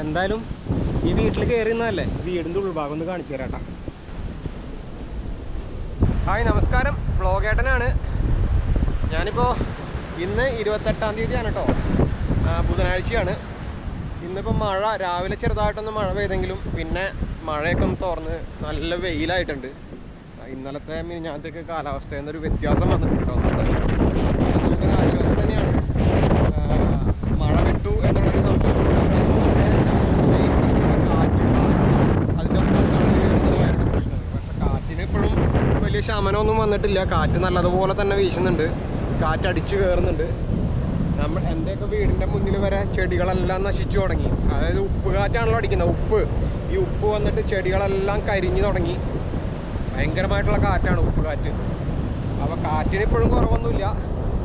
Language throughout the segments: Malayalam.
എന്തായാലും ഈ വീട്ടിൽ കയറുന്നതല്ലേ, വീടിൻ്റെ ഉൾഭാഗം ഒന്ന് കാണിച്ചു തരാട്ടാ. ഹായ്, നമസ്കാരം. വ്ളോഗേട്ടനാണ്. ഞാനിപ്പോൾ ഇന്ന് 28-ാം തീയതിയാണ് കേട്ടോ, ബുധനാഴ്ചയാണ്. ഇന്നിപ്പോൾ മഴ രാവിലെ ചെറുതായിട്ടൊന്ന് മഴ പെയ്തെങ്കിലും പിന്നെ മഴയൊക്കെ ഒന്ന് തുറന്ന് നല്ല വെയിലായിട്ടുണ്ട്. ഇന്നലത്തെ മിനിഞ്ഞാന്നത്തേക്ക് കാലാവസ്ഥയിൽ നിന്നൊരു വ്യത്യാസം വന്നിട്ടുണ്ട് കേട്ടോ. നമുക്കൊരു ആശ്വാസം തന്നെയാണ്. മഴ വിട്ടു എന്നുള്ളൊരു സംഭവം. അതിൻ്റെ ഒപ്പം കടലിൽ കയറുന്നതായിരുന്നു പ്രശ്നം. പക്ഷെ കാറ്റിന് ഇപ്പോഴും വലിയ ശമനമൊന്നും വന്നിട്ടില്ല. കാറ്റ് നല്ലതുപോലെ തന്നെ വീശുന്നുണ്ട്, കാറ്റടിച്ച് കയറുന്നുണ്ട്. എൻ്റെയൊക്കെ വീടിൻ്റെ മുന്നിൽ വരെ ചെടികളെല്ലാം നശിച്ചു തുടങ്ങി. അതായത് ഉപ്പ് കാറ്റാണല്ലോ അടിക്കുന്നത്, ഈ ഉപ്പ് വന്നിട്ട് ചെടികളെല്ലാം കരിഞ്ഞു തുടങ്ങി. ഭയങ്കരമായിട്ടുള്ള കാറ്റാണ്, ഉപ്പ് കാറ്റ്. അപ്പോൾ കാറ്റിന് ഇപ്പോഴും കുറവൊന്നുമില്ല.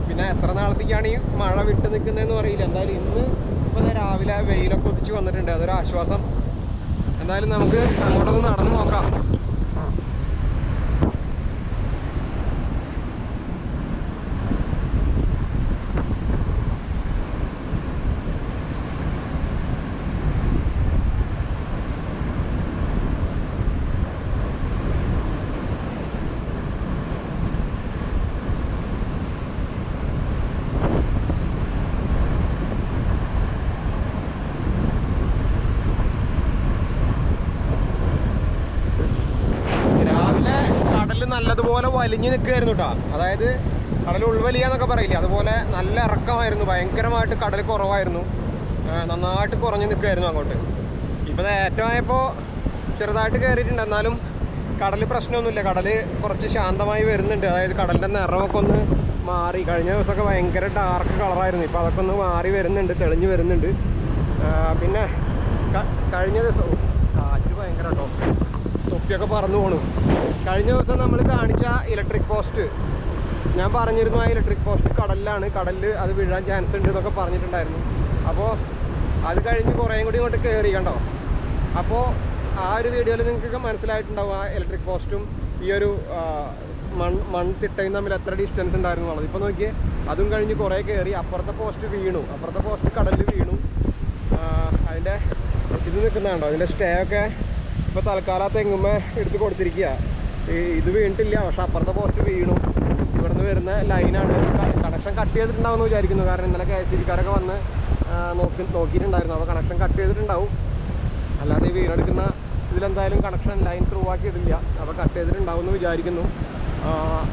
പിന്നെ എത്ര നാളത്തേക്കാണ് ഈ മഴ വിട്ട് നിൽക്കുന്നതെന്ന് അറിയില്ല. എന്തായാലും ഇന്ന് ഇപ്പോൾ രാവിലെ വെയിലൊക്കെ ഉദിച്ച് വന്നിട്ടുണ്ട്, അതൊരു ആശ്വാസം. എന്തായാലും നമുക്ക് അങ്ങോട്ടൊന്ന് നടന്നു നോക്കാം. നല്ലതുപോലെ വലിഞ്ഞു നിൽക്കുകയായിരുന്നു കേട്ടോ. അതായത് കടൽ ഉൾവലിയ എന്നൊക്കെ പറയില്ലേ, അതുപോലെ നല്ല ഇറക്കമായിരുന്നു. ഭയങ്കരമായിട്ട് കടൽ കുറവായിരുന്നു, നന്നായിട്ട് കുറഞ്ഞു നിൽക്കുകയായിരുന്നു അങ്ങോട്ട്. ഇപ്പോൾ ഏറ്റമായപ്പോൾ ചെറുതായിട്ട് കയറിയിട്ടുണ്ട്. എന്നാലും കടൽ പ്രശ്നമൊന്നുമില്ല, കടൽ കുറച്ച് ശാന്തമായി വരുന്നുണ്ട്. അതായത് കടലിൻ്റെ നിറമൊക്കെ ഒന്ന് മാറി. കഴിഞ്ഞ ദിവസമൊക്കെ ഭയങ്കര ഡാർക്ക് കളറായിരുന്നു, ഇപ്പോൾ അതൊക്കെ ഒന്ന് മാറി വരുന്നുണ്ട്, തെളിഞ്ഞു വരുന്നുണ്ട്. പിന്നെ കഴിഞ്ഞ ദിവസം കാറ്റ് ഭയങ്കര കേട്ടോ, തൊപ്പിയൊക്കെ പറന്നു പോണു. കഴിഞ്ഞ ദിവസം നമ്മൾ കാണിച്ച ഇലക്ട്രിക് പോസ്റ്റ്, ഞാൻ പറഞ്ഞിരുന്നു ആ ഇലക്ട്രിക് പോസ്റ്റ് കടലിലാണ്, കടലിൽ അത് വീഴാൻ ചാൻസ് ഉണ്ട് എന്നൊക്കെ പറഞ്ഞിട്ടുണ്ടായിരുന്നു. അപ്പോൾ അത് കഴിഞ്ഞ് കുറേയും കൂടി ഇങ്ങോട്ട് കയറി കണ്ടോ. അപ്പോൾ ആ ഒരു വീഡിയോയിൽ നിങ്ങൾക്ക് മനസ്സിലായിട്ടുണ്ടാവും ആ ഇലക്ട്രിക് പോസ്റ്റും ഈ ഒരു മൺതിട്ടയും തമ്മിൽ എത്ര ഡിസ്റ്റൻസ് ഉണ്ടായിരുന്നു എന്നുള്ളത്. ഇപ്പോൾ നോക്കിയേ, അതും കഴിഞ്ഞ് കുറേ കയറി. അപ്പുറത്തെ പോസ്റ്റ് വീണു, അപ്പുറത്തെ പോസ്റ്റ് കടലിൽ വീണു. അതിൻ്റെ ഇത് നിൽക്കുന്നതാണ്ടോ, അതിൻ്റെ സ്റ്റേ ഒക്കെ ഇപ്പോൾ തൽക്കാലം തെങ്ങുമ്മേ എടുത്ത് കൊടുത്തിരിക്കുക. ഇത് വീണിട്ടില്ല, പക്ഷെ അപ്പുറത്തെ പോസ്റ്റ് വീണു. ഇവിടുന്ന് വരുന്ന ലൈനാണ്. കണക്ഷൻ കട്ട് ചെയ്തിട്ടുണ്ടാവുമെന്ന് വിചാരിക്കുന്നു, കാരണം ഇന്നലെ KSEBക്കാരൊക്കെ വന്ന് നോക്കിയിട്ടുണ്ടായിരുന്നു. അപ്പോൾ കണക്ഷൻ കട്ട് ചെയ്തിട്ടുണ്ടാവും. അല്ലാതെ ഈ വീണെടുക്കുന്ന ഇതിലെന്തായാലും കണക്ഷൻ ലൈൻ ത്രൂ ആക്കിയിട്ടില്ല. അപ്പോൾ കട്ട് ചെയ്തിട്ടുണ്ടാവും എന്ന് വിചാരിക്കുന്നു.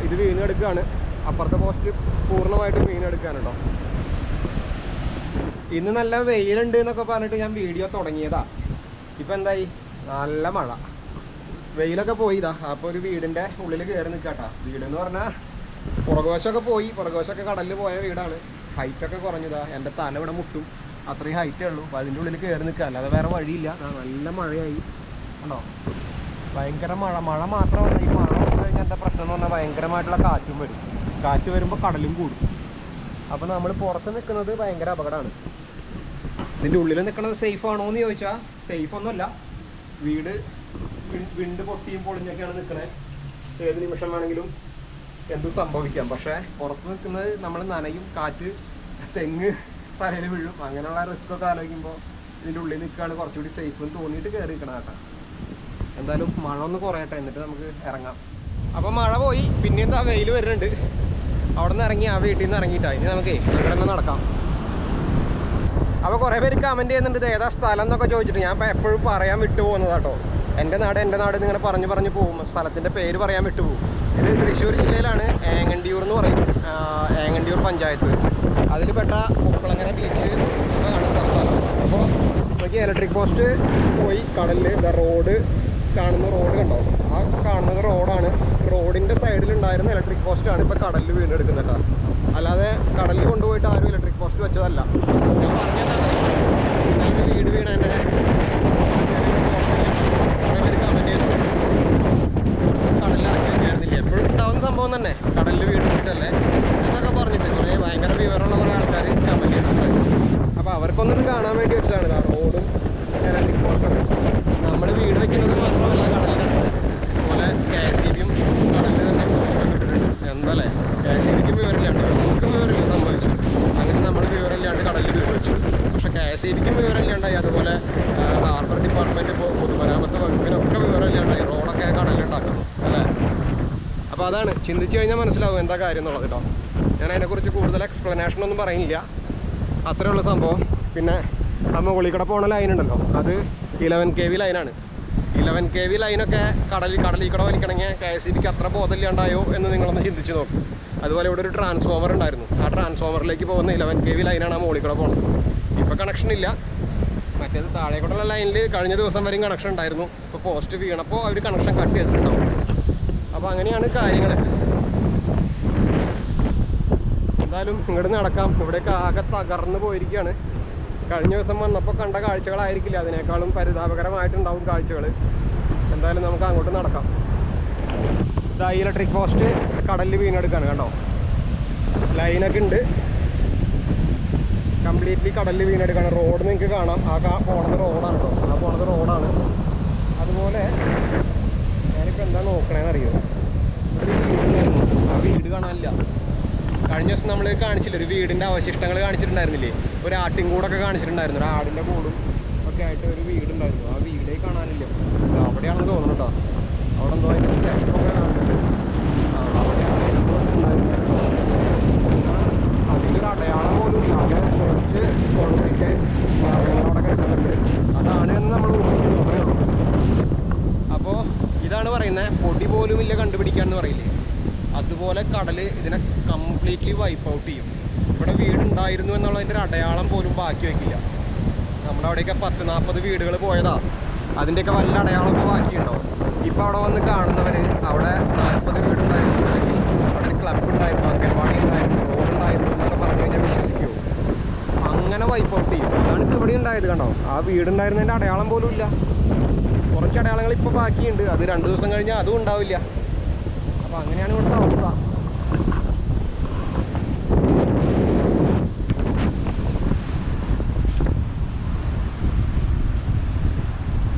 ഇത് വീണെടുക്കുകയാണ്, അപ്പുറത്തെ പോസ്റ്റ് പൂർണ്ണമായിട്ടും വീണെടുക്കുകയാണ് കേട്ടോ. ഇന്ന് നല്ല വെയിലുണ്ട് എന്നൊക്കെ പറഞ്ഞിട്ട് ഞാൻ വീഡിയോ തുടങ്ങിയതാ. ഇപ്പം എന്തായി, നല്ല മഴ, വെയിലൊക്കെ പോയിതാ. അപ്പോൾ ഒരു വീടിൻ്റെ ഉള്ളിൽ കയറി നിൽക്കാട്ടാ. വീടെന്ന് പറഞ്ഞാൽ പുറകുവശമൊക്കെ പോയി, പുറകുവശമൊക്കെ കടലിൽ പോയ വീടാണ്. ഹൈറ്റൊക്കെ കുറഞ്ഞതാ, എൻ്റെ തല ഇവിടെ മുട്ടും, അത്രയും ഹൈറ്റേ ഉള്ളൂ. അപ്പോൾ അതിൻ്റെ ഉള്ളിൽ കയറി നിൽക്കുക, അല്ലാതെ വേറെ വഴിയില്ല. നല്ല മഴയായി കണ്ടോ, ഭയങ്കര മഴ. മഴ മാത്രമല്ല, ഈ മഴ വന്നു കഴിഞ്ഞാൽ എന്താ പ്രശ്നം എന്ന് പറഞ്ഞാൽ ഭയങ്കരമായിട്ടുള്ള കാറ്റും വരും. കാറ്റ് വരുമ്പോൾ കടലും കൂടും. അപ്പോൾ നമ്മൾ പുറത്ത് നിൽക്കുന്നത് ഭയങ്കര അപകടമാണ്. ഇതിൻ്റെ ഉള്ളിൽ നിൽക്കുന്നത് സേഫ് ആണോ എന്ന് ചോദിച്ചാൽ സേഫ് ഒന്നുമല്ല. വീട് വിണ്ട് പൊട്ടിയും പൊളിഞ്ഞൊക്കെയാണ് നിൽക്കുന്നത്. ഏത് നിമിഷം വേണമെങ്കിലും എന്തും സംഭവിക്കാം. പക്ഷേ പുറത്ത് നിൽക്കുന്നത് നമ്മൾ നനയും, കാറ്റ്, തെങ്ങ് തലയിൽ വീഴും. അങ്ങനെയുള്ള റിസ്ക്കൊക്കെ ആലോചിക്കുമ്പോൾ ഇതിൻ്റെ ഉള്ളിൽ നിൽക്കുകയാണ് കുറച്ചുകൂടി സേഫ് എന്ന് തോന്നിയിട്ട് കയറി നിൽക്കണം കേട്ടോ. എന്തായാലും മഴ ഒന്ന് കുറയട്ടെ, എന്നിട്ട് നമുക്ക് ഇറങ്ങാം. അപ്പോൾ മഴ പോയി, പിന്നെ എന്താ വെയിൽ വരുന്നുണ്ട്. അവിടെ നിന്ന് ഇറങ്ങി, ആ വീട്ടിൽ നിന്ന് ഇറങ്ങിയിട്ടാണ്. ഇനി നമുക്ക് ഇവിടെ നിന്ന് നടക്കാം. അപ്പോൾ കുറേ പേര് കമൻറ്റ് ചെയ്യുന്നുണ്ട്, ഇത് ഏതാ സ്ഥലം എന്നൊക്കെ ചോദിച്ചിട്ട്. ഞാൻ എപ്പോഴും പറയാൻ വിട്ടു പോകുന്നതാട്ടോ. എൻ്റെ നാട് എന്നിങ്ങനെ പറഞ്ഞു പോകും, സ്ഥലത്തിൻ്റെ പേര് പറയാൻ വിട്ടുപോകും. ഇത് തൃശ്ശൂർ ജില്ലയിലാണ്, ഏങ്ങണ്ടിയൂർ എന്ന് പറയും, ഏങ്ങണ്ടിയൂർ പഞ്ചായത്ത്. അതിൽ പെട്ട ഉപ്പളങ്ങര ബീച്ച് കാണുന്ന സ്ഥലം. അപ്പോൾ നമുക്ക് ഇലക്ട്രിക് പോസ്റ്റ് പോയി കടലിൽ റോഡ് കാണുന്ന റോഡ് കണ്ടോ, ആ കാണുന്നത് റോഡാണ്. റോഡിൻ്റെ സൈഡിലുണ്ടായിരുന്ന ഇലക്ട്രിക് പോസ്റ്റാണ് ഇപ്പോൾ കടലിൽ വീണ്ടെടുക്കുന്നത് കേട്ടോ. അല്ലാതെ കടലിൽ കൊണ്ടുപോയിട്ട് ആരും ഇലക്ട്രിക് പോസ്റ്റ് വെച്ചതല്ല. ഞാൻ പറഞ്ഞത് ഇന്നൊരു വീട് വീണതിൻ്റെ കുറേ പേര് കമൻറ്റ് ചെയ്തു, കടലിലിറക്കി വെക്കായിരുന്നില്ല. എപ്പോഴും ഉണ്ടാവുന്ന സംഭവം തന്നെ, കടലിൽ വീട് വെച്ചിട്ടല്ലേ എന്നൊക്കെ പറഞ്ഞിട്ട് കുറേ ഭയങ്കര വിവരമുള്ള കുറേ ആൾക്കാർ കമൻറ്റ് ചെയ്തിട്ടുണ്ടായിരുന്നു. അപ്പോൾ അവർക്കൊന്നത് കാണാൻ വേണ്ടി വെച്ചതാണ് റോഡും ഇലക്ട്രിക് പോസ്റ്റൊക്കെ. നമ്മൾ വീട് വെക്കുന്നത് മാത്രമല്ല കടലിനടുത്ത്, അതുപോലെ KSEBയും കടലിൽ തന്നെ പോസ്റ്റ് ഇട്ടിട്ടുണ്ട്. എന്തല്ലേ, KSEBയ്ക്കും വിവരമില്ലാണ്ട് നമുക്ക് വിവരമില്ല സംഭവിച്ചു. അങ്ങനെ നമ്മൾ വിവരമില്ലാണ്ട് കടലിൽ വീട് വെച്ചു. പക്ഷേ KSEBയ്ക്കും വിവരമില്ലാണ്ടായി, അതുപോലെ ഡിപ്പാർട്ട്മെൻറ്റ് പൊതുമരാമത്ത് വകുപ്പിനൊക്കെ വിവരമില്ലാണ്ടായി. റോഡൊക്കെ കടലുണ്ടാക്കുന്നു അല്ലേ? അപ്പോൾ അതാണ് ചിന്തിച്ച് കഴിഞ്ഞാൽ മനസ്സിലാവും എന്താ കാര്യം എന്നുള്ളത് കേട്ടോ. ഞാൻ അതിനെക്കുറിച്ച് കൂടുതൽ എക്സ്പ്ലനേഷൻ ഒന്നും പറയുന്നില്ല. അത്രയുള്ള സംഭവം. പിന്നെ ആ മുകളിൽ കൂടെ പോണ ലൈൻ ഉണ്ടല്ലോ, അത് 11 kV ലൈനാണ്. 11 kV ലൈനൊക്കെ കടലിൽ കൂടെ വലിക്കണമെങ്കിൽ KSEBിക്ക് അത്ര ബോധമില്ലാണ്ടായോ എന്ന് നിങ്ങളൊന്ന് ചിന്തിച്ച് നോക്കും. അതുപോലെ ഇവിടെ ഒരു ട്രാൻസ്ഫോമർ ഉണ്ടായിരുന്നു. ആ ട്രാൻസ്ഫോമറിലേക്ക് പോകുന്ന 11 kV ലൈനാണ് ആ മുകളിൽ കൂടെ പോകുന്നത്. ഇപ്പോൾ കണക്ഷൻ ഇല്ല. മറ്റേത് താഴേക്കൂടെയുള്ള ലൈനിൽ കഴിഞ്ഞ ദിവസം വരെയും കണക്ഷൻ ഉണ്ടായിരുന്നു. ഇപ്പോൾ പോസ്റ്റ് വീണപ്പോൾ അവർ കണക്ഷൻ കട്ട് ചെയ്തിട്ടുണ്ടാവും. അപ്പോൾ അങ്ങനെയാണ് കാര്യങ്ങൾ. എന്തായാലും ഇങ്ങോട്ട് നടക്കാം. ഇവിടെയൊക്കെ ആകെ തകർന്നു പോയിരിക്കുകയാണ്. കഴിഞ്ഞ ദിവസം വന്നപ്പോൾ കണ്ട കാഴ്ചകളായിരിക്കില്ല, അതിനേക്കാളും പരിതാപകരമായിട്ടുണ്ടാവും കാഴ്ചകൾ. എന്തായാലും നമുക്ക് അങ്ങോട്ട് നടക്കാം. ഇതാ ഇലക്ട്രിക് പോസ്റ്റ് കടലിൽ വീണെടുക്കാണ് കണ്ടോ. ലൈനൊക്കെ ഉണ്ട്, കംപ്ലീറ്റ്ലി കടലിൽ വീണെടുക്കാണ്. റോഡ് നിങ്ങൾക്ക് കാണാം, ആ പോണത് റോഡാണ് കേട്ടോ. ആ പോണത് റോഡാണ്. അതുപോലെ ഞാനിപ്പോൾ എന്താ നോക്കണേന്നറിയോ, ആ വീട് കാണാനില്ല. കഴിഞ്ഞ ദിവസം നമ്മൾ കാണിച്ചില്ല, ഒരു വീടിൻ്റെ അവശിഷ്ടങ്ങൾ കാണിച്ചിട്ടുണ്ടായിരുന്നില്ലേ, ഒരു ആട്ടിൻകൂടൊക്കെ കാണിച്ചിട്ടുണ്ടായിരുന്നു. ഒരു ആടിൻ്റെ കൂടും ഒക്കെ ആയിട്ട് ഒരു വീടുണ്ടായിരുന്നു. ആ വീടേ കാണാനില്ല. അവിടെയാണെന്ന് തോന്നുന്നു കേട്ടോ. അവിടെ എന്തോ അതിൻ്റെ സ്റ്റെപ്പൊക്കെ കാണുന്നുണ്ട്. അവിടെയാണ് അതിലൊരു അടയാളം പോലും ഇല്ല. അവിടെ കുറച്ച് കോൺക്രീറ്റ് അവിടെ കിടക്കുന്നുണ്ട്. അതാണ് എന്ന് നമ്മൾ ഊഹിക്കുന്നു, അത്രയേ ഉള്ളൂ. അപ്പോൾ ഇതാണ് പറയുന്നത്, പൊടി പോലും ഇല്ല കണ്ടുപിടിക്കാമെന്ന് പറയില്ലേ, അതുപോലെ കടൽ ഇതിനെ കംപ്ലീറ്റ്ലി വൈപ്പ് ഔട്ട് ചെയ്യും. ഇവിടെ വീടുണ്ടായിരുന്നു എന്നുള്ളതിൻ്റെ ഒരു അടയാളം പോലും ബാക്കി വയ്ക്കില്ല. നമ്മുടെ അവിടെയൊക്കെ 10-40 വീടുകൾ പോയതാ, അതിൻ്റെയൊക്കെ വല്ല അടയാളമൊക്കെ ബാക്കിയുണ്ടോ? ഇപ്പോൾ അവിടെ വന്ന് കാണുന്നവർ അവിടെ 40 വീടുണ്ടായിരുന്നു, അല്ലെങ്കിൽ അവിടെ ഒരു ക്ലബ് ഉണ്ടായിരുന്നു, അംഗൻവാടി ഉണ്ടായിരുന്നു, റോഡ് ഉണ്ടായിരുന്നു എന്നൊക്കെ പറഞ്ഞു കഴിഞ്ഞാൽ വിശ്വസിക്കുമോ? അങ്ങനെ വൈപ്പ് ഔട്ട് ചെയ്യും. അതാണ് ഇപ്പോൾ ഇവിടെ ഉണ്ടായത് കണ്ടോ. ആ വീടുണ്ടായിരുന്നതിൻ്റെ അടയാളം പോലും ഇല്ല. കുറച്ച് അടയാളങ്ങൾ ഇപ്പോൾ ബാക്കിയുണ്ട്, അത് 2 ദിവസം കഴിഞ്ഞാൽ അതും ഉണ്ടാവില്ല. അപ്പോൾ അങ്ങനെയാണ് ഇവിടുത്തെ അവസ്ഥ.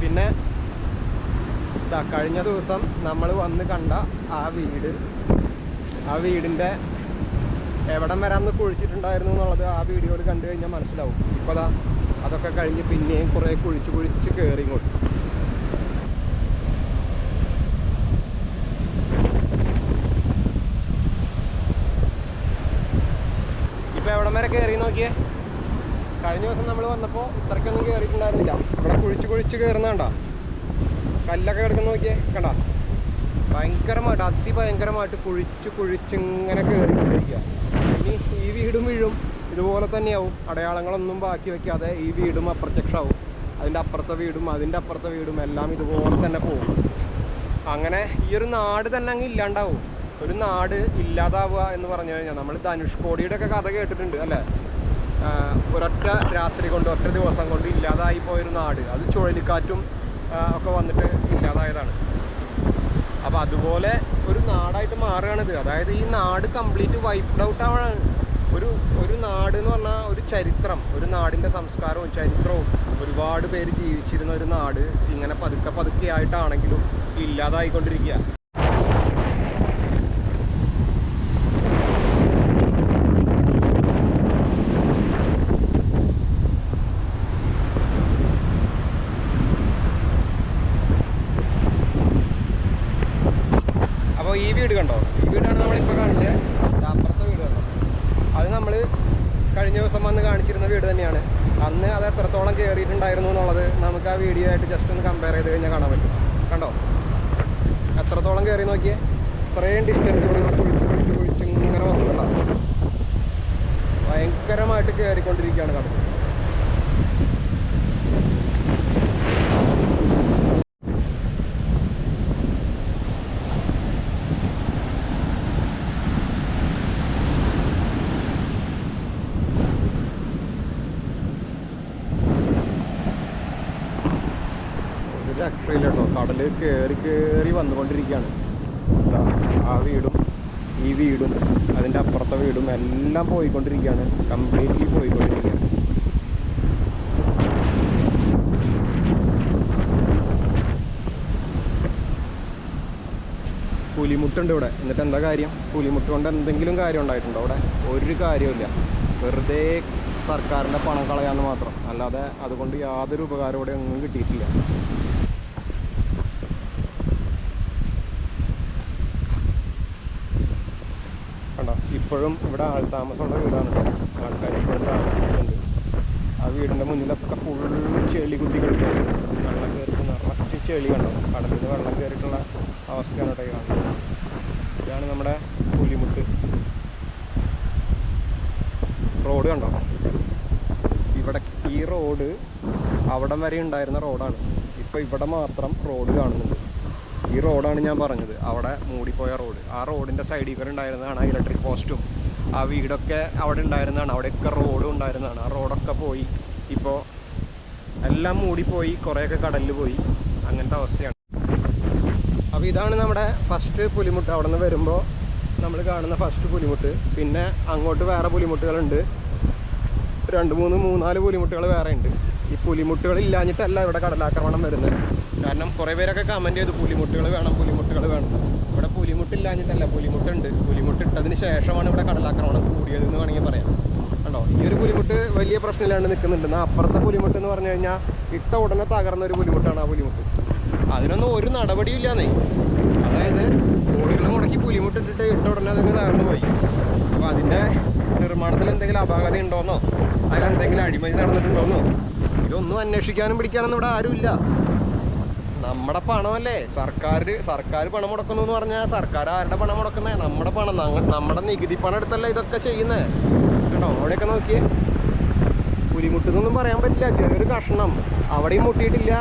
പിന്നെ കഴിഞ്ഞ ദിവസം നമ്മൾ വന്ന് കണ്ട ആ വീടിൻ്റെ എവിടം വരാമെന്ന് കുഴിച്ചിട്ടുണ്ടായിരുന്നു എന്നുള്ളത് ആ വീഡിയോയിൽ കണ്ടു കഴിഞ്ഞാൽ മനസ്സിലാവും. ഇപ്പോൾ അതൊക്കെ കഴിഞ്ഞ് പിന്നെയും കുറേ കുഴിച്ച് കയറി ഇങ്ങോട്ട്. ഇപ്പോൾ എവിടം വരെ കയറി നോക്കിയേ. കഴിഞ്ഞ ദിവസം നമ്മൾ വന്നപ്പോൾ ഇത്രയ്ക്കൊന്നും കയറിയിട്ടുണ്ടായിരുന്നില്ല. ഇവിടെ കുഴിച്ച് കയറുന്നതാണ്ടാ, കല്ലൊക്കെ കിടക്കുന്ന നോക്കിയേ കണ്ട. ഭയങ്കരമായിട്ട് അതിഭയങ്കരമായിട്ട് കുഴിച്ചിങ്ങനെ കയറിക്കൊണ്ടിരിക്കുക. ഇനി ഈ വീടും വീഴും ഇതുപോലെ തന്നെയാവും. അടയാളങ്ങളൊന്നും ബാക്കി വയ്ക്കാതെ ഈ വീടും അപ്രത്യക്ഷമാവും. അതിൻ്റെ അപ്പുറത്തെ വീടും എല്ലാം ഇതുപോലെ തന്നെ പോകും. അങ്ങനെ ഈ ഒരു നാട് തന്നെ അങ്ങ് ഇല്ലാണ്ടാവും. ഒരു നാട് ഇല്ലാതാവുക എന്ന് പറഞ്ഞു കഴിഞ്ഞാൽ, നമ്മൾ ധനുഷ്കോടിയുടെ ഒക്കെ കഥ കേട്ടിട്ടുണ്ട് അല്ലേ? ഒരൊറ്റ രാത്രി കൊണ്ട്, ഒറ്റ ദിവസം കൊണ്ട് ഇല്ലാതായി പോയൊരു നാട്. അത് ചുഴലിക്കാറ്റും ഒക്കെ വന്നിട്ട് ഇല്ലാതായതാണ്. അപ്പോൾ അതുപോലെ ഒരു നാടായിട്ട് മാറുകയാണിത്. അതായത് ഈ നാട് കംപ്ലീറ്റ് വൈപ്ഡ് ഔട്ട് ആവാണ്. ഒരു നാട് എന്ന് പറഞ്ഞാൽ ഒരു ചരിത്രം, ഒരു നാടിൻ്റെ സംസ്കാരവും ചരിത്രവും, ഒരുപാട് പേര് ജീവിച്ചിരുന്ന ഒരു നാട് ഇങ്ങനെ പതുക്കെ ആയിട്ടാണെങ്കിലും ഇല്ലാതായിക്കൊണ്ടിരിക്കുക. അപ്പോൾ ഈ വീട് കണ്ടോ, ഈ വീടാണ് നമ്മളിപ്പോൾ കാണിച്ചത്. അപ്പുറത്തെ വീട് കണ്ടോ, അത് നമ്മൾ കഴിഞ്ഞ ദിവസം വന്ന് കാണിച്ചിരുന്ന വീട് തന്നെയാണ്. അന്ന് അത് എത്രത്തോളം കയറിയിട്ടുണ്ടായിരുന്നു എന്നുള്ളത് നമുക്ക് ആ വീഡിയോ ആയിട്ട് ജസ്റ്റ് ഒന്ന് കമ്പയർ ചെയ്ത് കഴിഞ്ഞാൽ കാണാൻ പറ്റും. കണ്ടോ എത്രത്തോളം കയറി നോക്കിയേ. ഇത്രയും ഡിസ്റ്റൻസ് കുഴിച്ച് ഇങ്ങനെ വന്നിട്ടുണ്ടാവും. ഭയങ്കരമായിട്ട് കയറിക്കൊണ്ടിരിക്കുകയാണ് കടൽ. രക്ഷയില്ല കേട്ടോ, കടൽ കയറി വന്നുകൊണ്ടിരിക്കുകയാണ്. ആ വീടും ഈ വീടും അതിൻ്റെ അപ്പുറത്തെ വീടും എല്ലാം പോയിക്കൊണ്ടിരിക്കുകയാണ്, കംപ്ലീറ്റ്ലി പോയിക്കൊണ്ടിരിക്കുകയാണ്. പുലിമുട്ടുണ്ട് ഇവിടെ. എന്നിട്ട് എന്താ കാര്യം? പുലിമുട്ട് കൊണ്ട് എന്തെങ്കിലും കാര്യം ഉണ്ടായിട്ടുണ്ടോ? അവിടെ ഒരു കാര്യമില്ല. വെറുതെ സർക്കാരിൻ്റെ പണം കളയാമെന്ന് മാത്രം, അല്ലാതെ അതുകൊണ്ട് യാതൊരു ഉപകാരവും ഇവിടെ ഒന്നും കിട്ടിയിട്ടില്ല. കണ്ടോ, ഇപ്പോഴും ഇവിടെ ആൾതാമസമുള്ള വീടാണ്. ആൾക്കാർ ഇപ്പോഴും താമസിക്കുന്നുണ്ട്. ആ വീടിൻ്റെ മുന്നിലൊക്കെ ഫുള്ള് ചെളി കുത്തി കളിക്കുകയാണ്. വെള്ളം കയറിയിട്ട് നിറച്ച് ചെളി കണ്ടോ, കടലിൽ നിന്ന് വെള്ളം കയറിയിട്ടുള്ള അവസ്ഥയാണ് കേട്ടോ കാണുന്നത്. ഇതാണ് നമ്മുടെ പുലിമുട്ട് റോഡ്. കണ്ടോ, ഇവിടെ ഈ റോഡ് അവിടം വരെ ഉണ്ടായിരുന്ന റോഡാണ്. ഇപ്പോൾ ഇവിടെ മാത്രം റോഡ് കാണുന്നുണ്ട്. ഈ റോഡാണ് ഞാൻ പറഞ്ഞത്, അവിടെ മൂടിപ്പോയ റോഡ്. ആ റോഡിൻ്റെ സൈഡിൽ കൂടെ ഉണ്ടായിരുന്നതാണ് ഇലക്ട്രിക് പോസ്റ്റും ആ വീടൊക്കെ അവിടെ ഉണ്ടായിരുന്നതാണ്. അവിടെയൊക്കെ റോഡും ഉണ്ടായിരുന്നതാണ്. ആ റോഡൊക്കെ പോയി, ഇപ്പോൾ എല്ലാം മൂടിപ്പോയി, കുറേയൊക്കെ കടലിൽ പോയി. അങ്ങനത്തെ അവസ്ഥയാണ്. അപ്പോൾ ഇതാണ് നമ്മുടെ ഫസ്റ്റ് പുലിമുട്ട്. അവിടെ നിന്ന് വരുമ്പോൾ നമ്മൾ കാണുന്ന ഫസ്റ്റ് പുലിമുട്ട്. പിന്നെ അങ്ങോട്ട് വേറെ പുലിമുട്ടുകളുണ്ട്, 2-3-4 പുലിമുട്ടുകൾ വേറെ ഉണ്ട്. ഈ പുലിമുട്ടുകൾ ഇല്ലാഞ്ഞിട്ടല്ല ഇവിടെ കടലാക്രമണം വരുന്നത്. കാരണം കുറേ പേരൊക്കെ കമൻറ്റ് ചെയ്തു പുലിമുട്ടുകൾ വേണം, പുലിമുട്ടുകൾ വേണം. ഇവിടെ പുലിമുട്ടില്ലാഞ്ഞിട്ടല്ല, പുലിമുട്ടുണ്ട്. പുലിമുട്ട് ഇട്ടതിന് ശേഷമാണ് ഇവിടെ കടലാക്രമണം കൂടിയതെന്ന് വേണമെങ്കിൽ പറയാം. കണ്ടോ, ഈ ഒരു പുലിമുട്ട് വലിയ പ്രശ്നമില്ലാണ്ട് നിൽക്കുന്നുണ്ട്. എന്നാൽ അപ്പുറത്തെ പുലിമുട്ട് എന്ന് പറഞ്ഞു കഴിഞ്ഞാൽ ഇട്ട ഉടനെ തകർന്ന ഒരു പുലിമുട്ടാണ് ആ പുലിമുട്ട്. അതിനൊന്നും ഒരു നടപടിയും ഇല്ലാന്നേ. അതായത് കോടികൾ മുടക്കി പുലിമുട്ടിട്ടിട്ട് ഇട്ട ഉടനെ അതങ്ങ് തകർന്നു പോയി. അപ്പോൾ അതിൻ്റെ നിർമ്മാണത്തിൽ എന്തെങ്കിലും അപാകത ഉണ്ടോയെന്നോ അതിലെന്തെങ്കിലും അഴിമതി നടന്നിട്ടുണ്ടോയെന്നോ ഇതൊന്നും അന്വേഷിക്കാനും പിടിക്കാനൊന്നും ഇവിടെ ആരുമില്ല. നമ്മുടെ പണമല്ലേ, സർക്കാർ പണം മുടക്കുന്നു എന്ന് പറഞ്ഞാൽ സർക്കാർ ആരുടെ പണം മുടക്കുന്നത്? നമ്മുടെ പണം, നമ്മുടെ നികുതി പണം എടുത്തല്ല ഇതൊക്കെ ചെയ്യുന്നത്. കേട്ടോ, അവിടെയൊക്കെ നോക്കിയേ, പുലിമുട്ടെന്നൊന്നും പറയാൻ പറ്റില്ല. ചെറിയൊരു കഷ്ണം അവിടെയും മുട്ടിയിട്ടില്ല,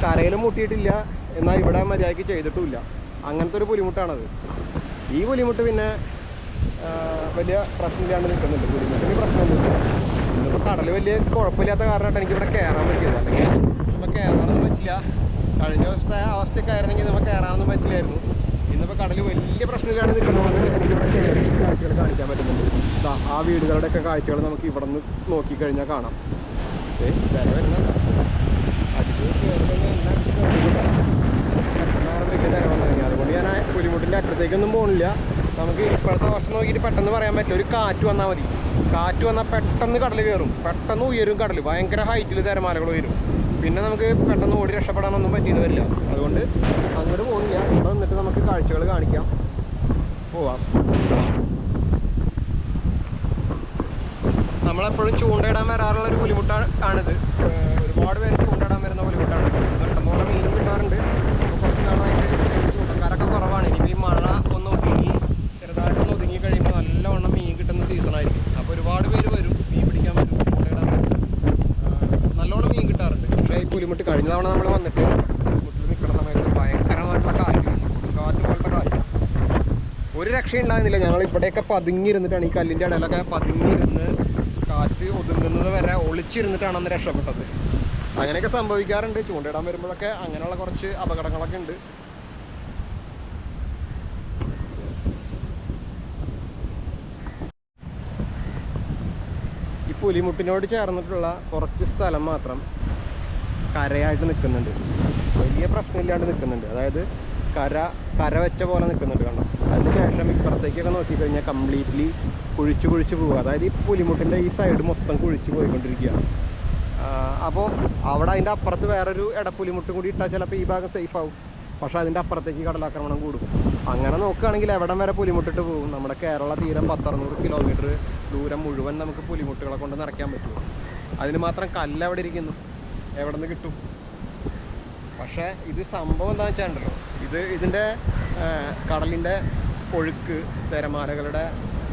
കരയിലും മുട്ടിയിട്ടില്ല, എന്നാൽ ഇവിടെ മര്യാദയ്ക്ക് ചെയ്തിട്ടുമില്ല. അങ്ങനത്തെ ഒരു പുലിമുട്ടാണത്. ഈ പുലിമുട്ട് പിന്നെ വലിയ പ്രശ്നമില്ലാണ്ട് നിൽക്കുന്നുണ്ട്. പുലിമുട്ടിന് പ്രശ്നമൊന്നുമില്ല. ഇന്നിപ്പോൾ കടൽ വലിയ കുഴപ്പമില്ലാത്ത കാരണമായിട്ട് എനിക്കിവിടെ കയറാൻ പറ്റിയത്. അല്ലെങ്കിൽ നമുക്ക് കയറാനൊന്നും പറ്റില്ല. കഴിഞ്ഞ ദിവസത്തെ അവസ്ഥയൊക്കെ ആയിരുന്നെങ്കിൽ നമുക്ക് കയറാനൊന്നും പറ്റില്ലായിരുന്നു. ഇന്നിപ്പോൾ കടൽ വലിയ പ്രശ്നമില്ലാണ്ട് നിൽക്കുന്നതുകൊണ്ട് എനിക്കിവിടെ കയറി കാഴ്ചകൾ കാണിക്കാൻ പറ്റുന്നുണ്ട്. ആ വീടുകളുടെയൊക്കെ കാഴ്ചകൾ നമുക്ക് ഇവിടെ നിന്ന് നോക്കിക്കഴിഞ്ഞാൽ കാണാം. വില വരുന്നുണ്ട്, അടിച്ച് കയറി കഴിഞ്ഞാൽ അതുകൊണ്ട് ഞാൻ പുലിമുട്ടിൻ്റെ അറ്റത്തേക്കൊന്നും പോകുന്നില്ല. നമുക്ക് ഇപ്പോഴത്തെ അവസ്ഥ നോക്കിയിട്ട് പെട്ടെന്ന് പറയാൻ പറ്റില്ല. ഒരു കാറ്റ് വന്നാൽ മതി, കാറ്റ് വന്നാൽ പെട്ടെന്ന് കടൽ കയറും, പെട്ടെന്ന് ഉയരും കടൽ, ഭയങ്കര ഹൈറ്റിൽ തിരമാലകൾ ഉയരും. പിന്നെ നമുക്ക് പെട്ടെന്ന് ഓടി രക്ഷപ്പെടാനൊന്നും പറ്റിയെന്ന് വരില്ല. അതുകൊണ്ട് അങ്ങോട്ട് പോകുന്നില്ല. ഇവിടെ വന്നിട്ട് നമുക്ക് കാഴ്ചകൾ കാണിക്കാം, പോവാം. നമ്മളെപ്പോഴും ചൂണ്ടയിടാൻ വരാറുള്ളൊരു പുലിമുട്ടാണിത്. ഒരുപാട് പേര് ചൂണ്ടയിടാൻ വരുന്ന പുലിമുട്ടാണ്. ഇഷ്ടംപോലെ മീനും കിട്ടാറുണ്ട്. കുറച്ച് നാളായിട്ട് ചൂണ്ടക്കാരൊക്കെ കുറവാണ്. ഇനിയിപ്പോൾ ഈ മഴ ഒന്ന് ഒതുങ്ങി, ചെറുതായിട്ടൊന്ന് ഒതുങ്ങി കഴിയുമ്പോൾ നല്ലവണ്ണം മീൻ കിട്ടുന്ന സീസണായിരിക്കും. അപ്പോൾ ഒരുപാട് പേര് വരും, മീൻ പിടിക്കാൻ വരും, ചൂണ്ടയിടാൻ വരും. നല്ലോണം മീൻ കിട്ടാറുണ്ട്. പക്ഷേ ഈ പുലിമുട്ട് കഴിഞ്ഞ തവണ നമ്മൾ വന്നിട്ട് പുലിമുട്ടിൽ നിൽക്കുന്ന സമയത്ത് ഭയങ്കരമായിട്ടുള്ള കാറ്റ് വീശി, കാറ്റ് പോലത്തെ കാറ്റ്, ഒരു രക്ഷയുണ്ടായിരുന്നില്ല. ഞങ്ങൾ ഇവിടെയൊക്കെ പതുങ്ങിയിരുന്നിട്ടാണ്, ഈ കല്ലിൻ്റെ ഇടയിലൊക്കെ പതുങ്ങിയിരുന്ന് കാറ്റ് ഒതുങ്ങുന്നത് വരെ ഒളിച്ചിരുന്നിട്ടാണ് അന്ന് രക്ഷപ്പെട്ടത്. അങ്ങനെയൊക്കെ സംഭവിക്കാറുണ്ട്. ചൂണ്ടയിടാൻ വരുമ്പോഴൊക്കെ അങ്ങനെയുള്ള കുറച്ച് അപകടങ്ങളൊക്കെ ഉണ്ട്. ഈ പുലിമുട്ടിനോട് ചേർന്നിട്ടുള്ള കുറച്ച് സ്ഥലം മാത്രം കരയായിട്ട് നിൽക്കുന്നുണ്ട്. വലിയ പ്രശ്നമില്ലാണ്ട് നിൽക്കുന്നുണ്ട്. അതായത് കര വെച്ച പോലെ നിൽക്കുന്നുണ്ട്. കണ്ടോ, അതിനുശേഷം ഇപ്പുറത്തേക്കൊക്കെ നോക്കിക്കഴിഞ്ഞാൽ കംപ്ലീറ്റ്ലി കുഴിച്ച് പോവുക. അതായത് ഈ പുലിമുട്ടിൻ്റെ ഈ സൈഡ് മൊത്തം കുഴിച്ച് പോയിക്കൊണ്ടിരിക്കുകയാണ്. അപ്പോൾ അവിടെ അതിൻ്റെ അപ്പുറത്ത് വേറൊരു ഇടപ്പുലിമുട്ടും കൂടി ഇട്ടാൽ ചിലപ്പോൾ ഈ ഭാഗം സേഫ് ആവും. പക്ഷേ അതിൻ്റെ അപ്പുറത്തേക്ക് കടലാക്രമണം കൂടും. അങ്ങനെ നോക്കുകയാണെങ്കിൽ എവിടം വരെ പുലിമുട്ടിട്ട് പോകും? നമ്മുടെ കേരള തീരം 100-600 കിലോമീറ്റർ ദൂരം മുഴുവൻ നമുക്ക് പുലിമുട്ടുകളെ കൊണ്ട് നിറയ്ക്കാൻ പറ്റുമോ? അതിന് മാത്രം കല്ല് എവിടെ ഇരിക്കുന്നു? എവിടെ നിന്ന് കിട്ടും? പക്ഷേ ഇത് സംഭവം എന്താണെന്ന് വെച്ചാൽ ഇതിൻ്റെ കടലിൻ്റെ ഒഴുക്ക്, തിരമാലകളുടെ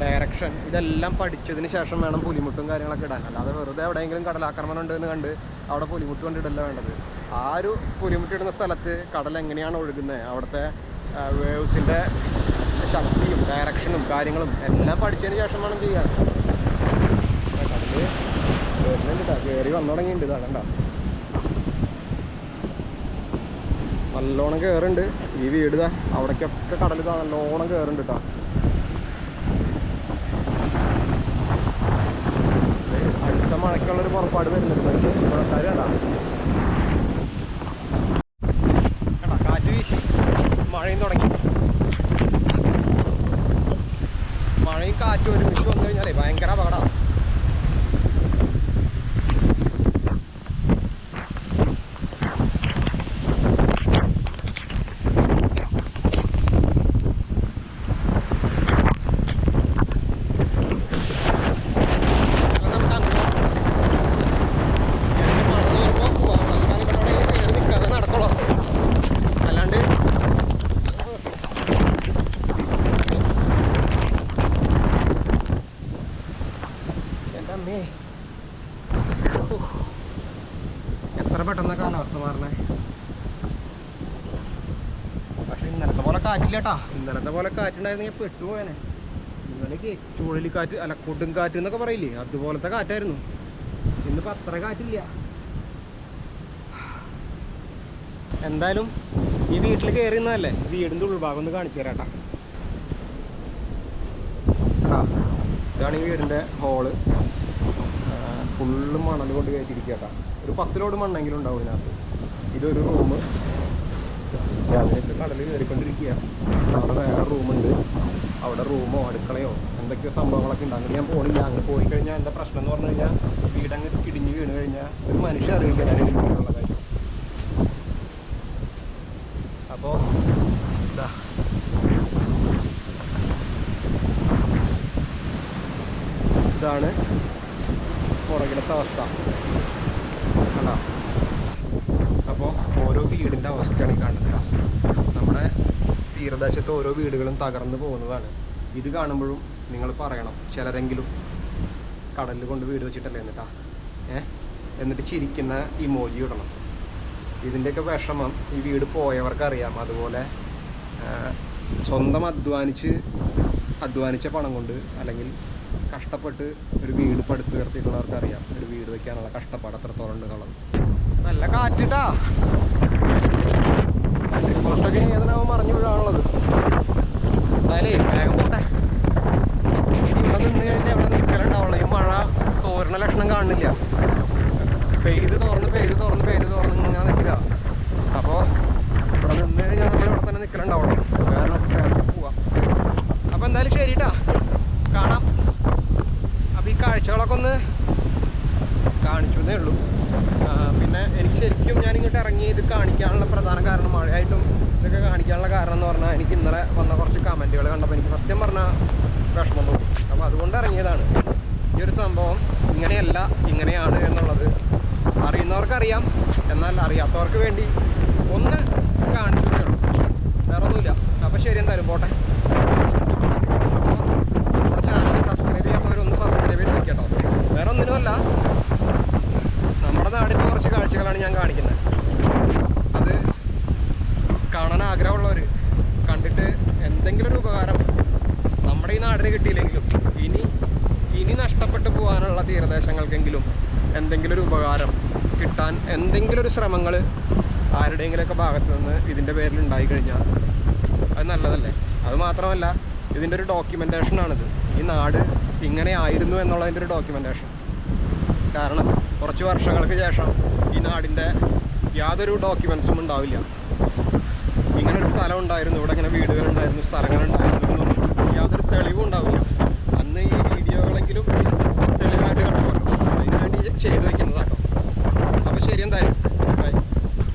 ഡയറക്ഷൻ ഇതെല്ലാം പഠിച്ചതിന് ശേഷം വേണം പുലിമുട്ടും കാര്യങ്ങളൊക്കെ ഇടാൻ. അല്ലാതെ വെറുതെ എവിടെയെങ്കിലും കടലാക്രമണം ഉണ്ടെന്ന് കണ്ട് അവിടെ പുലിമുട്ട് കണ്ടിടല്ല വേണ്ടത്. ആ ഒരു പുലിമുട്ടിടുന്ന സ്ഥലത്ത് കടൽ എങ്ങനെയാണ് ഒഴുകുന്നത്, അവിടുത്തെ വേവ്സിൻ്റെ ശക്തിയും ഡയറക്ഷനും കാര്യങ്ങളും എല്ലാം പഠിച്ചതിന് ശേഷം വേണം ചെയ്യാൻ. കടൽ വരുന്നുണ്ട്, കയറി വന്നു തുടങ്ങിയിട്ടുണ്ട്. ഇതാ കണ്ട, നല്ലോണം കയറുന്നുണ്ട്. ഈ വീട് അവിടേക്കൊക്കെ കടൽ നല്ലോണം കയറുന്നുണ്ട് കേട്ടോ. അടുത്ത മഴയ്ക്കുള്ളൊരു പുറപ്പാട് വരുന്നുണ്ട്. പുറക്കാർ കണ്ടാ കാറ്റ് വീശി മഴയും തുടങ്ങി. മഴയും കാറ്റും ഒരുമിച്ച് വന്നു കഴിഞ്ഞാലേ ഭയങ്കര അപകടമാണ്. കാലാവസ്ഥ മാറണേ. പക്ഷെ ഇന്നലത്തെ പോലെ കാറ്റില്ല കേട്ടാ. ഇന്നലത്തെ പോലെ കാറ്റുണ്ടായിരുന്നെങ്കിൽ പെട്ടുപോയനെ. ഇന്നലെ ചുഴലിക്കാറ്റ് അല്ല കൊടുങ്കാറ്റ് എന്നൊക്കെ പറയില്ലേ, അതുപോലത്തെ കാറ്റായിരുന്നു. ഇന്നിപ്പോൾ അത്ര കാറ്റില്ല. എന്തായാലും ഈ വീട്ടിൽ കയറി നിന്നല്ലേ വീടിൻ്റെ ഉൾഭാഗം ഒന്ന് കാണിച്ചു തരാട്ടാ. ഇതാണ് ഈ വീടിൻ്റെ ഹോള്. ഫുള്ള് മണൽ കൊണ്ട് കയറ്റിയിരിക്കട്ടാ. ഒരു 10 ലോഡ് മണ്ണെങ്കിലും ഉണ്ടാവും ഇതിനകത്ത്. ഇതൊരു റൂം. അതിനൊക്കെ കടലിൽ കയറിക്കൊണ്ടിരിക്കുക. അവിടെ വേറെ റൂമുണ്ട്. അവിടെ റൂമോ അടുക്കളയോ എന്തൊക്കെയോ സംഭവങ്ങളൊക്കെ ഉണ്ട്. അങ്ങനെ ഞാൻ പോണില്ല. അങ്ങനെ പോയി കഴിഞ്ഞാൽ എന്താ പ്രശ്നം എന്ന് പറഞ്ഞു കഴിഞ്ഞാൽ വീടങ്ങ് ഇടിഞ്ഞ് വീണ് കഴിഞ്ഞാൽ ഒരു മനുഷ്യൻ അറിയില്ല ഞാൻ വീടുള്ള കാര്യം. അപ്പോൾ ഇതാ ഇതാണ് പുറകിലത്തെ അവസ്ഥ അല്ല. അപ്പോൾ ഓരോ വീടിൻ്റെ അവസ്ഥയാണ് ഈ കാണുന്നത്. നമ്മുടെ തീരദേശത്ത് ഓരോ വീടുകളും തകർന്നു പോകുന്നതാണ്. ഇത് കാണുമ്പോഴും നിങ്ങൾ പറയണം, ചിലരെങ്കിലും കടലിൽ കൊണ്ട് വീട് വെച്ചിട്ടല്ലേ എന്നിട്ടാ എന്നിട്ട് ചിരിക്കുന്ന ഇമോജി ഇടണം. ഇതിൻ്റെയൊക്കെ വിഷമം ഈ വീട് പോയവർക്കറിയാം. അതുപോലെ സ്വന്തം അധ്വാനിച്ച പണം കൊണ്ട് അല്ലെങ്കിൽ കഷ്ടപ്പെട്ട് ഒരു വീട് പടുത്തുയർത്തിയിട്ടുള്ളവർക്ക് അറിയാം ഒരു വീട് വെക്കാനുള്ള കഷ്ടപ്പാട് എത്രത്തോളം ഉണ്ട് എന്നുള്ളത്. നല്ല കാറ്റിട്ടാ. കുറച്ചൊക്കെ ഏതനാവും മറിഞ്ഞു വീഴാനുള്ളത്. എന്തായാലും വേഗം പോട്ടെ. ഇവിടെ നിന്ന് കഴിഞ്ഞാൽ ഇവിടെ നിൽക്കലുണ്ടാവുള്ളൂ. ഈ മഴ തോരണ ലക്ഷണം കാണുന്നില്ല. പെയ്ത് തുറന്ന് ഞാൻ നിൽക്കുക. അപ്പോൾ ഇവിടെ നിന്ന് കഴിഞ്ഞാൽ നമ്മൾ ഇവിടെ തന്നെ നിൽക്കലുണ്ടാവുള്ളൂ. വേറെ പോവാം. അപ്പോൾ എന്തായാലും ശരിട്ടാ, കാണാം. അപ്പോൾ ഈ കാഴ്ചകളൊക്കെ ഒന്ന് കാണിച്ചു എന്നേ ഉള്ളൂ. പിന്നെ എനിക്ക് ശരിക്കും ഞാൻ ഇങ്ങോട്ട് ഇറങ്ങി ഇത് കാണിക്കാനുള്ള പ്രധാന കാരണം, മഴയായിട്ടും ഇതൊക്കെ കാണിക്കാനുള്ള കാരണം എന്ന് പറഞ്ഞാൽ എനിക്ക് ഇന്നലെ വന്ന കുറച്ച് കമൻറ്റുകൾ കണ്ടപ്പോൾ എനിക്ക് സത്യം പറഞ്ഞാൽ വിഷമം തോന്നി. അപ്പോൾ അതുകൊണ്ട് ഇറങ്ങിയതാണ്. ഈ ഒരു സംഭവം ഇങ്ങനെയല്ല ഇങ്ങനെയാണ് എന്നുള്ളത് അറിയുന്നവർക്കറിയാം. എന്നാൽ അറിയാത്തവർക്ക് വേണ്ടി ഒന്ന് കാണിച്ചു എന്നേ ഉള്ളൂ, വേറെ ഒന്നുമില്ല. അപ്പോൾ ശരി, എന്തായാലും പോട്ടെ. അപ്പോൾ നമ്മുടെ ചാനൽ സബ്സ്ക്രൈബ് ചെയ്യാത്തവരൊന്ന് സബ്സ്ക്രൈബ് ചെയ്ത് വെക്കട്ടോ. വേറെ ഒന്നിനുമല്ല, നമ്മുടെ നാടിൻ്റെ കുറച്ച് കാഴ്ചകളാണ് ഞാൻ കാണിക്കുന്നത്. അത് കാണാൻ ആഗ്രഹമുള്ളവർ കണ്ടിട്ട് എന്തെങ്കിലും ഒരു ഉപകാരം നമ്മുടെ ഈ നാടിന് കിട്ടിയില്ലെങ്കിലും ഇനി നഷ്ടപ്പെട്ടു പോകാനുള്ള തീരദേശങ്ങൾക്കെങ്കിലും എന്തെങ്കിലും ഒരു ഉപകാരം കിട്ടാൻ എന്തെങ്കിലും ഒരു ശ്രമങ്ങൾ ആരുടെയെങ്കിലുമൊക്കെ ഭാഗത്ത് നിന്ന് ഇതിൻ്റെ പേരിൽ ഉണ്ടായിക്കഴിഞ്ഞാൽ അത് നല്ലതല്ലേ. അത് മാത്രമല്ല, ഇതിൻ്റെ ഒരു ഡോക്യുമെൻറ്റേഷനാണിത്. ഈ നാട് ഇങ്ങനെ ആയിരുന്നു എന്നുള്ളതിൻ്റെ ഒരു ഡോക്യുമെൻറ്റേഷൻ. കാരണം കുറച്ച് വർഷങ്ങൾക്ക് ശേഷം ഈ നാടിൻ്റെ യാതൊരു ഡോക്യുമെൻസും ഉണ്ടാവില്ല. ഇങ്ങനൊരു സ്ഥലം ഉണ്ടായിരുന്നു, ഇവിടെ ഇങ്ങനെ വീടുകളുണ്ടായിരുന്നു, സ്ഥലങ്ങളുണ്ടായിരുന്നു.